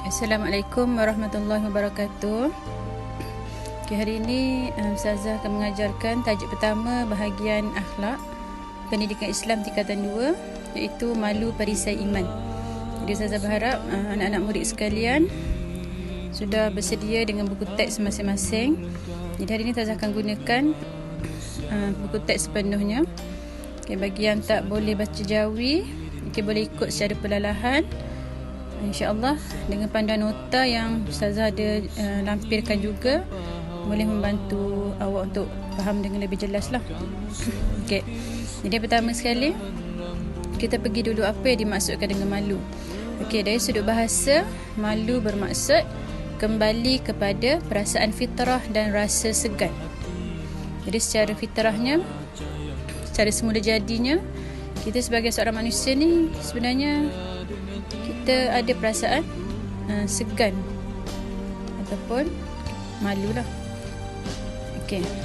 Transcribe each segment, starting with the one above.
Assalamualaikum warahmatullahi wabarakatuh. Hari ini Ustazah akan mengajarkan tajuk pertama bahagian akhlak pendidikan Islam tingkatan 2, iaitu malu perisai iman. Jadi Ustazah berharap anak-anak murid sekalian sudah bersedia dengan buku teks masing-masing. Jadi hari ini Ustazah akan gunakan buku teks sepenuhnya. Bagi yang tak boleh baca Jawi, boleh ikut secara perlahan, InsyaAllah dengan panduan nota yang Ustazah ada lampirkan juga, boleh membantu awak untuk faham dengan lebih jelas lah. Jadi pertama sekali kita pergi dulu apa yang dimaksudkan dengan malu. Dari sudut bahasa, malu bermaksud kembali kepada perasaan fitrah dan rasa segan. Jadi secara fitrahnya, secara semula jadinya, kita sebagai seorang manusia ni sebenarnya kita ada perasaan segan ataupun malu lah.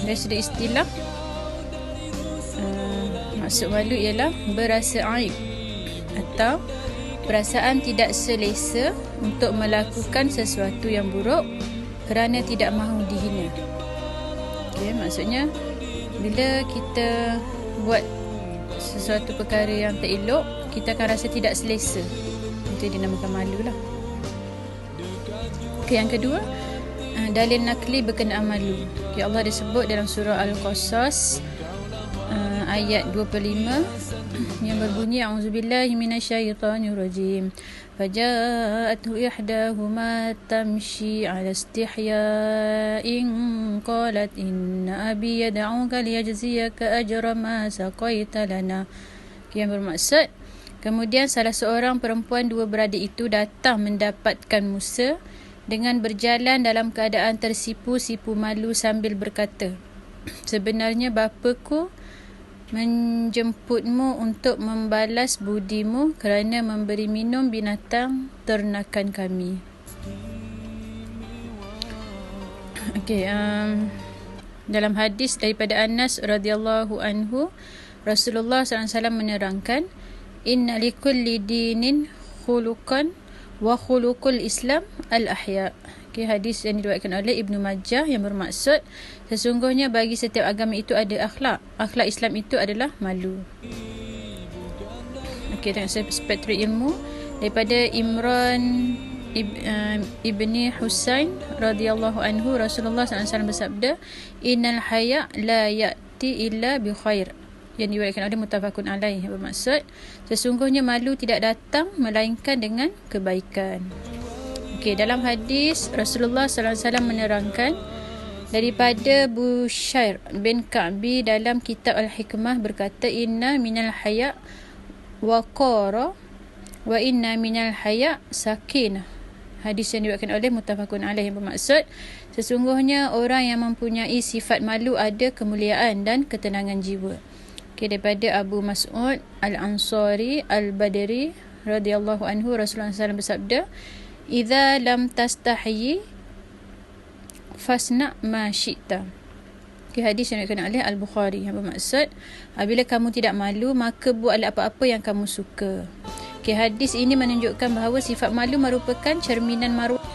Dari sudut istilah, maksud malu ialah berasa aib atau perasaan tidak selesa untuk melakukan sesuatu yang buruk kerana tidak mahu dihina. Maksudnya bila kita buat sesuatu perkara yang tak elok, kita akan rasa tidak selesa. Itu dinamakan malu lah. Yang kedua, dalil nakli berkenaan malu. Allah disebut dalam surah Al-Qasas ayat 25 yang berbunyi a'udzubillahi minasyaitonirrajim. Faja'athu ihdahuma tamshi 'ala istihya'in qalat inna abi yad'uka liyajziyaka ajra ma saqaita lana. Yang bermaksud, kemudian salah seorang perempuan dua beradik itu datang mendapatkan Musa dengan berjalan dalam keadaan tersipu-sipu malu sambil berkata, sebenarnya bapaku menjemputmu untuk membalas budimu kerana memberi minum binatang ternakan kami. Dalam hadis daripada Anas radhiyallahu anhu, Rasulullah SAW menerangkan, inna likulli dinin khuluqan wa khuluqul Islam al-ahya. Hadis yang diriwayatkan oleh Ibnu Majah yang bermaksud, sesungguhnya bagi setiap agama itu ada akhlak. Akhlak Islam itu adalah malu. Tengok saya spektrum ilmu daripada Imran ibni Husain radhiyallahu anhu, Rasulullah SAW bersabda, innal haya la ya'ti illa bi khair. Yang diriwayatkan oleh muttafaqun alaih, bermaksud sesungguhnya malu tidak datang melainkan dengan kebaikan. Dalam hadis Rasulullah SAW menerangkan daripada Bushair bin Ka'bi dalam kitab Al-Hikmah berkata, inna minal haya waqara wa inna minal haya sakinah. Hadis yang diriwayatkan oleh muttafaqun alaih, yang bermaksud sesungguhnya orang yang mempunyai sifat malu ada kemuliaan dan ketenangan jiwa. Daripada Abu Mas'ud Al-Ansari Al-Badri radhiyallahu anhu, Rasulullah SAW bersabda, idza lam tastahyi fasna ma syi'ta. Hadis yang diriwayatkan oleh Al-Bukhari, yang bermaksud apabila kamu tidak malu, maka buatlah apa-apa yang kamu suka. Hadis ini menunjukkan bahawa sifat malu merupakan cerminan maruah.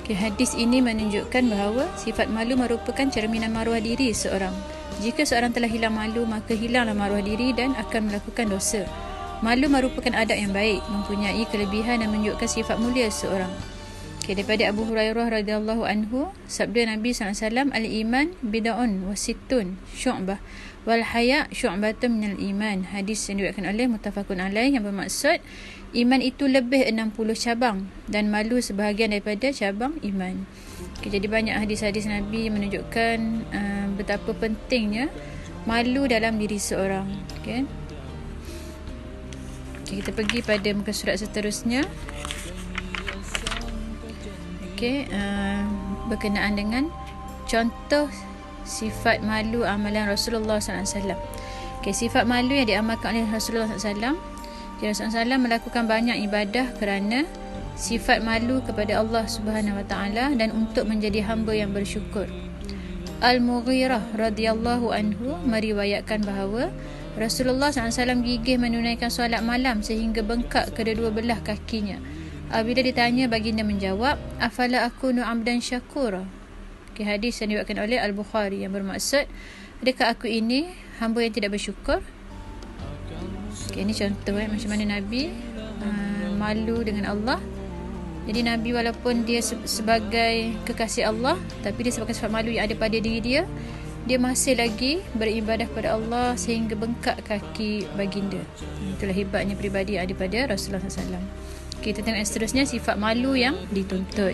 Hadis ini menunjukkan bahawa sifat malu merupakan cerminan maruah diri seorang. Jika seorang telah hilang malu, maka hilanglah maruah diri dan akan melakukan dosa. Malu merupakan adab yang baik, mempunyai kelebihan dan menunjukkan sifat mulia seorang. Daripada Abu Hurairah radhiyallahu anhu, sabda Nabi SAW, al-iman bid'un wa sittun syu'bah wal haya syu'batun minal iman. Hadis yang diriwayatkan oleh muttafaqun alaih, yang bermaksud iman itu lebih 60 cabang dan malu sebahagian daripada cabang iman. Jadi banyak hadis-hadis Nabi menunjukkan betapa pentingnya malu dalam diri seorang. Kita pergi pada muka surat seterusnya. Berkenaan dengan contoh sifat malu amalan Rasulullah SAW. Sifat malu yang diamalkan oleh Rasulullah SAW. Rasulullah SAW melakukan banyak ibadah kerana sifat malu kepada Allah Subhanahu Wa Taala dan untuk menjadi hamba yang bersyukur. Al-Mughirah radhiyallahu anhu meriwayatkan bahawa Rasulullah SAW gigih menunaikan solat malam sehingga bengkak kedua-dua belah kakinya. Apabila ditanya, baginda menjawab, afala akunu abdan syakura. Hadis yang diriwayatkan oleh Al-Bukhari, yang bermaksud, adakah aku ini hamba yang tidak bersyukur? Ini contoh macam mana Nabi malu dengan Allah. Jadi Nabi walaupun dia sebagai kekasih Allah, tapi dia sebagai sifat malu yang ada pada diri dia, dia masih lagi beribadah kepada Allah sehingga bengkak kaki baginda. Itulah hebatnya peribadi yang ada pada Rasulullah SAW. Kita tengok yang seterusnya, sifat malu yang dituntut.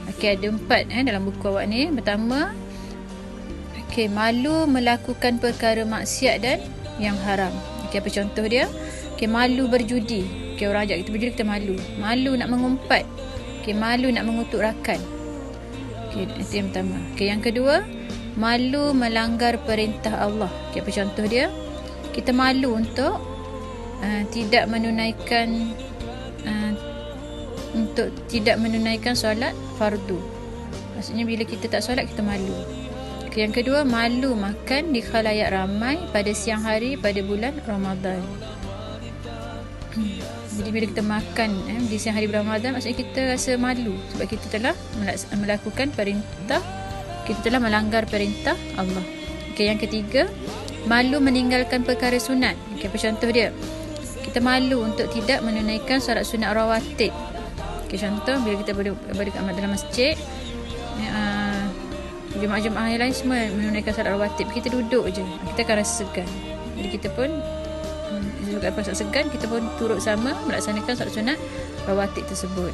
Ada 4 dalam buku awak ni. Pertama, malu melakukan perkara maksiat dan yang haram. Apa contoh dia? Malu berjudi. Orang ajak kita berjudi, kita malu. Malu nak mengumpat. Malu nak mengutuk rakan. Itu yang pertama. Yang kedua, malu melanggar perintah Allah. Apa contoh dia? Kita malu untuk tidak menunaikan solat fardu. Maksudnya bila kita tak solat, kita malu. Yang kedua, malu makan di khalayak ramai pada siang hari pada bulan Ramadan. Jadi bila kita makan di siang hari Ramadan, maksudnya kita rasa malu sebab kita telah melakukan perintah, kita telah melanggar perintah Allah. Yang ketiga, malu meninggalkan perkara sunat. Apa contoh dia? Kita malu untuk tidak menunaikan solat sunat rawatib. Contoh, bila kita beramal dalam masjid, jemaah-jemaah yang lain semua menunaikan solat rawatib, kita duduk je, kita akan rasa segan. Jadi kita pun juga rasa segan, kita pun turut sama melaksanakan solat sunat rawatib tersebut.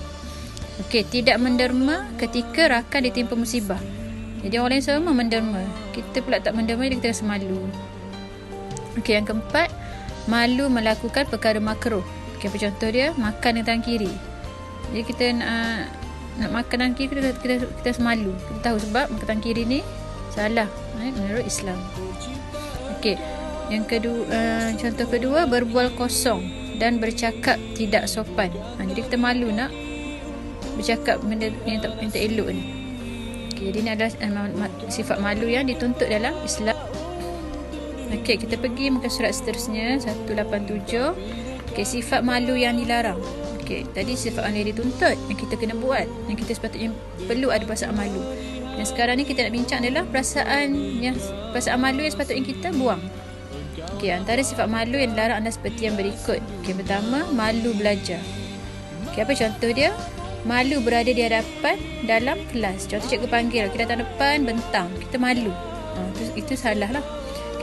Tidak menderma ketika rakan ditimpa musibah. Jadi orang lain semua menderma, kita pula tak menderma, jadi kita rasa malu. Yang keempat, malu melakukan perkara makruh. Apa contoh dia? Makan dengan tangan kiri. Jadi kita nak makan tangan kiri, kita rasa malu. Kita tahu sebab makan tangan kiri ni salah menurut Islam. Yang kedua, contoh kedua, berbual kosong dan bercakap tidak sopan. Jadi kita malu nak bercakap benda yang tak elok ni. Jadi ini adalah sifat malu yang dituntut dalam Islam. Kita pergi muka surat seterusnya, 187. Sifat malu yang dilarang. Tadi sifat malu yang dituntut, yang kita kena buat, yang kita sepatutnya perlu ada perasaan malu. Dan sekarang ni kita nak bincang adalah perasaan malu yang sepatutnya kita buang. Antara sifat malu yang dilarang adalah seperti yang berikut. Pertama, malu belajar. Apa contoh dia? Malu berada di hadapan dalam kelas. Contoh cikgu panggil, kita datang depan, bentang, kita malu. Itu salah lah.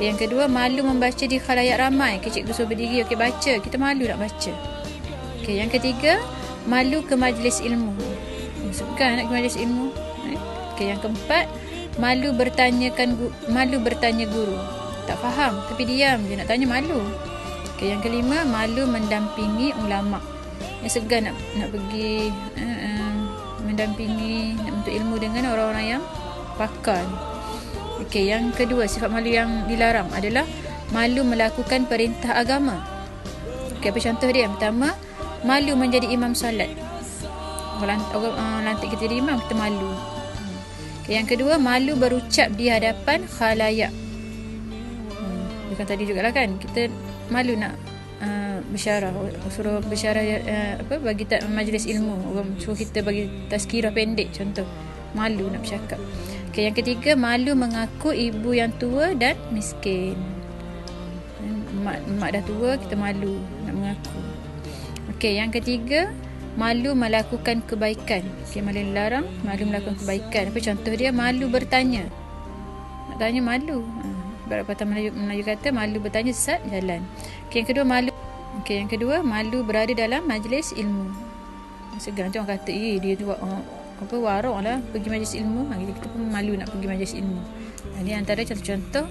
Yang kedua, malu membaca di khalayak ramai. Cikgu suruh berdiri, baca, kita malu nak baca. Yang ketiga, malu ke majlis ilmu. Suka nak ke majlis ilmu. Yang keempat, malu bertanya guru. Tak faham tapi diam je, nak tanya malu. Yang kelima, malu mendampingi ulama. Yang segan nak pergi mendampingi, nak menuntut ilmu dengan orang-orang yang pakar. Yang kedua, sifat malu yang dilarang adalah malu melakukan perintah agama. Apa contoh dia? Pertama, malu menjadi imam solat. Orang lantik kita jadi imam, kita malu. Yang kedua, malu berucap di hadapan khalayak. Bukan tadi jugalah kan, kita malu nak bersyarah, suruh bersyarah bagi majlis ilmu, orang suruh kita bagi tazkirah pendek contoh, malu nak bercakap. Yang ketiga, malu mengaku ibu yang tua dan miskin. Mak dah tua, kita malu nak mengaku. Yang ketiga, malu melakukan kebaikan. Malu dilarang, malu melakukan kebaikan. Apa contoh dia? Malu bertanya. Nak tanya malu. Perkataan Melayu kata malu bertanya sesat jalan. Yang kedua, malu berada dalam majlis ilmu. Segan tu orang kata, dia tu warok lah pergi majlis ilmu. Kita pun malu nak pergi majlis ilmu. Ini antara contoh-contoh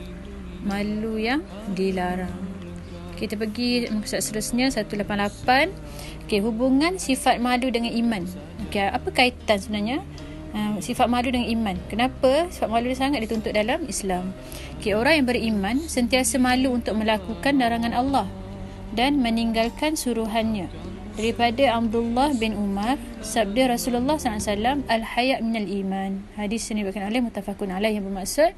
malu yang dilarang. Kita pergi muka seterusnya, 188. Hubungan sifat malu dengan iman. Apa kaitan sebenarnya sifat malu dengan iman? Kenapa sifat malu sangat dituntut dalam Islam? Orang yang beriman sentiasa malu untuk melakukan larangan Allah dan meninggalkan suruhannya. Daripada Abdullah bin Umar, sabda Rasulullah SAW, al-haya' minal iman. Hadis ini diriwayatkan oleh muttafaqun alaih, yang bermaksud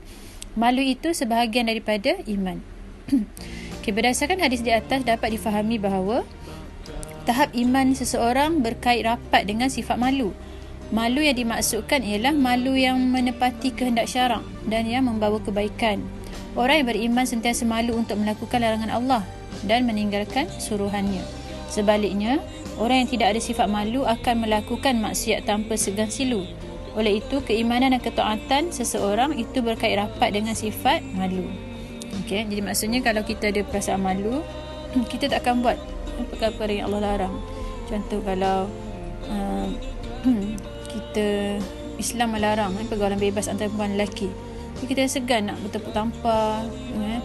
malu itu sebahagian daripada iman. Berdasarkan hadis di atas dapat difahami bahawa tahap iman seseorang berkait rapat dengan sifat malu. Malu yang dimaksudkan ialah malu yang menepati kehendak syarak dan yang membawa kebaikan. Orang yang beriman sentiasa malu untuk melakukan larangan Allah dan meninggalkan suruhannya. Sebaliknya, orang yang tidak ada sifat malu akan melakukan maksiat tanpa segan silu. Oleh itu, keimanan dan ketaatan seseorang itu berkait rapat dengan sifat malu. Okey, jadi maksudnya kalau kita ada perasaan malu, kita tak akan buat perkara yang Allah larang. Contoh kalau kita Islam melarang pergaulan bebas antara perempuan dan lelaki, kita segan nak bertepuk tampar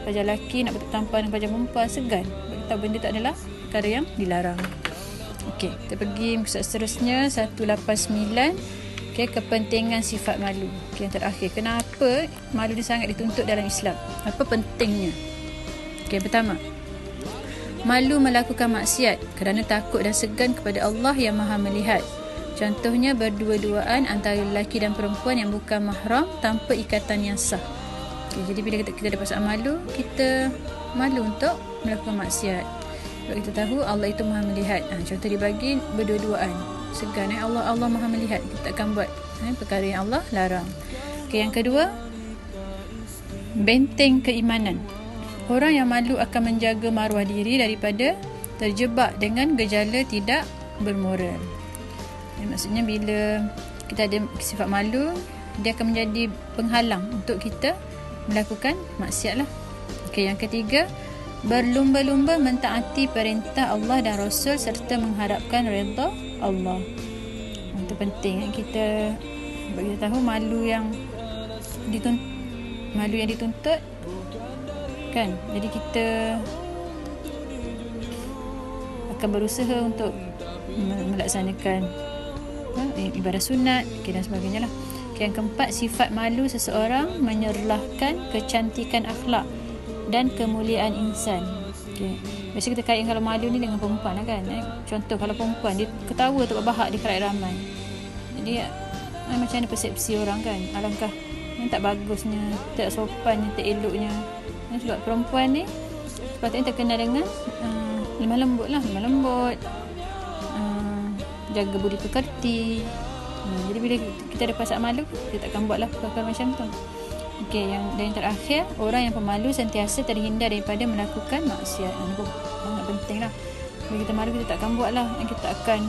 pelajar lelaki, nak bertepuk tampar dengan pelajar perempuan, segan. Tahu benda tak adalah perkara yang dilarang. Okey, kita pergi muka seterusnya 189. Okey, kepentingan sifat malu. Okey, yang terakhir, kenapa malu ni sangat dituntut dalam Islam? Apa pentingnya? Okey, pertama, malu melakukan maksiat kerana takut dan segan kepada Allah yang Maha melihat. Contohnya berdua-duaan antara lelaki dan perempuan yang bukan mahram tanpa ikatan yang sah. Okay, jadi bila kita ada perasaan malu, kita malu untuk melakukan maksiat. Sebab kita tahu Allah itu Maha melihat. Contoh dibagi berdua-duaan. Segan Allah Maha melihat. Kita takkan buat perkara yang Allah larang. Okay, yang kedua, benteng keimanan. Orang yang malu akan menjaga maruah diri daripada terjebak dengan gejala tidak bermoral. Maksudnya bila kita ada sifat malu, dia akan menjadi penghalang untuk kita melakukan maksiat lah. Okey, yang ketiga, berlumba-lumba mentaati perintah Allah dan Rasul serta mengharapkan redha Allah. Itu penting kita bagi tahu malu yang dituntut kan. Jadi kita akan berusaha untuk melaksanakan ibadah sunat, dan sebagainya lah. Yang keempat, sifat malu seseorang menyerlahkan kecantikan akhlak dan kemuliaan insan. Biasa kita kaitkan kalau malu ni dengan perempuan lah kan. Contoh kalau perempuan, dia ketawa tak berbahak di khalayak ramai. Jadi macam mana persepsi orang kan, alangkah tak bagusnya, tak sopannya, tak eloknya. Sebab perempuan ni sepatutnya terkenal dengan lemah lembut, jaga budi pekerti. Jadi bila kita ada perasaan malu, kita takkan buatlah perkara macam tu. Okey, yang terakhir, orang yang pemalu sentiasa terhindar daripada melakukan maksiat. Ini pun sangat penting lah. Bila kita malu, kita takkan buat lah. Kita akan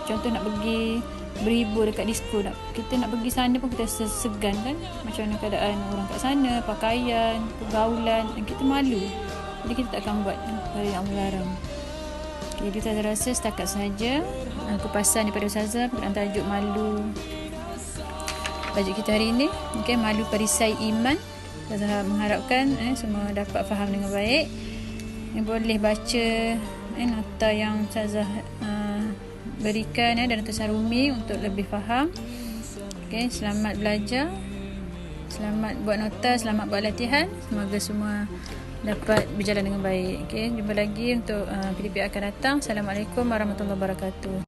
contoh nak pergi berhibur dekat disko, kita nak pergi sana pun kita segan kan, macam mana keadaan orang kat sana, pakaian, pergaulan, kita malu. Jadi kita takkan buat perkara yang Allah larang. Jadi saya rasa setakat saja kupasan daripada Ustazah berkaitan tajuk malu. Tajuk kita hari ini, malu perisai iman. Ustazah mengharapkan semua dapat faham dengan baik. Boleh baca nota yang Ustazah berikan dan Nota Sarumi untuk lebih faham. Selamat belajar, selamat buat nota, selamat buat latihan. Semoga semua dapat berjalan dengan baik. Jumpa lagi untuk video akan datang. Assalamualaikum warahmatullahi wabarakatuh.